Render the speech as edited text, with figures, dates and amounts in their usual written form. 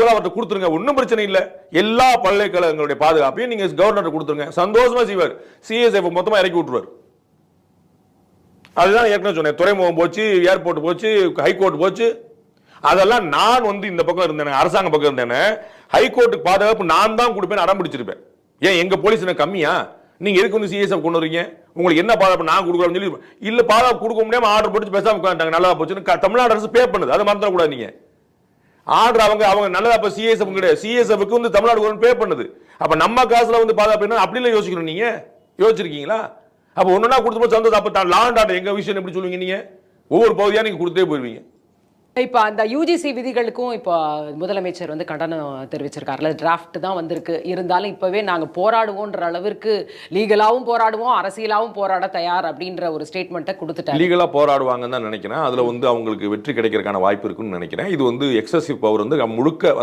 அவர்கிட்ட கொடுத்துருங்க, ஒன்றும் பிரச்சனை இல்லை. எல்லா பல்கலைக்கழகங்களுடைய பாதுகாப்பையும் நீங்க கவர்னர் கொடுத்துருங்க, சந்தோஷமா செய்வார். சிஎஸ்எஃப் மொத்தமா இறக்கி விட்டுருவார். அதுதான் ஏற்கனவே சொன்னேன். துறைமுகம் போச்சு, ஏர்போர்ட் போச்சு, ஹைகோர்ட் போச்சு. அதெல்லாம் நான் இந்த பக்கம் இருந்தேன், அரசாங்க பக்கம் இருந்தேன். ஹைகோர்ட்டுக்கு பாதுகாப்பு நான் தான் கொடுப்பேன், அடம் பிடிச்சிருப்பேன். ஏன் எங்க போலீஸ் என்ன கம்மியா? நீங்க எதுக்கு சிஎஸ்எஃப் கொண்டு வரீங்க? உங்களுக்கு என்ன பாதுகாப்பு நான் கொடுக்கலாம்னு சொல்லி இல்ல, பாதுகாப்பு கொடுக்க முடியாம ஆர்டர் போட்டு பேசாம உட்காந்துட்டாங்க. நல்லா போச்சுன்னு தமிழ்நாடு அரசு பே பண்ணுது, அதை மறந்துடக்கூடாது. நீங்க ஆர்டர் அவங்க நல்லதா, அப்ப சிஎஸ்எஃப் கிடையாது, சிஎஸ்எஃப்க்கு தமிழ்நாடு கவர்மெண்ட் பே பண்ணுது. அப்ப நம்ம காசுல பாதுகாப்பு என்ன அப்படி எல்லாம் யோசிக்கணும். நீங்க யோசிச்சிருக்கீங்களா? அப்ப ஒண்ணுனா கொடுத்து சந்தோஷம். அப்ப லா அண்ட் ஆர்டர் எங்க விஷயம் எப்படி சொல்லுவீங்க? நீங்க ஒவ்வொரு பகுதியா நீங்க கொடுத்தே போயிருவீங்க. இப்போ அந்த யூஜிசி விதிகளுக்கும் இப்போ முதலமைச்சர் கண்டனம் தெரிவிச்சிருக்காருல, டிராஃப்ட் தான் வந்திருக்கு, இருந்தாலும் இப்போவே நாங்கள் போராடுவோன்ற அளவிற்கு லீகலாகவும் போராடுவோம், அரசியலாகவும் போராட தயார் அப்படின்ற ஒரு ஸ்டேட்மெண்ட்டை கொடுத்துட்டாங்க. லீகலாக போராடுவாங்கன்னு தான் நினைக்கிறேன். அதில் அவங்களுக்கு வெற்றி கிடைக்கிறதுக்கான வாய்ப்பு இருக்குன்னு நினைக்கிறேன். இது எக்ஸசிவ் பவர் முழுக்க, அதாவது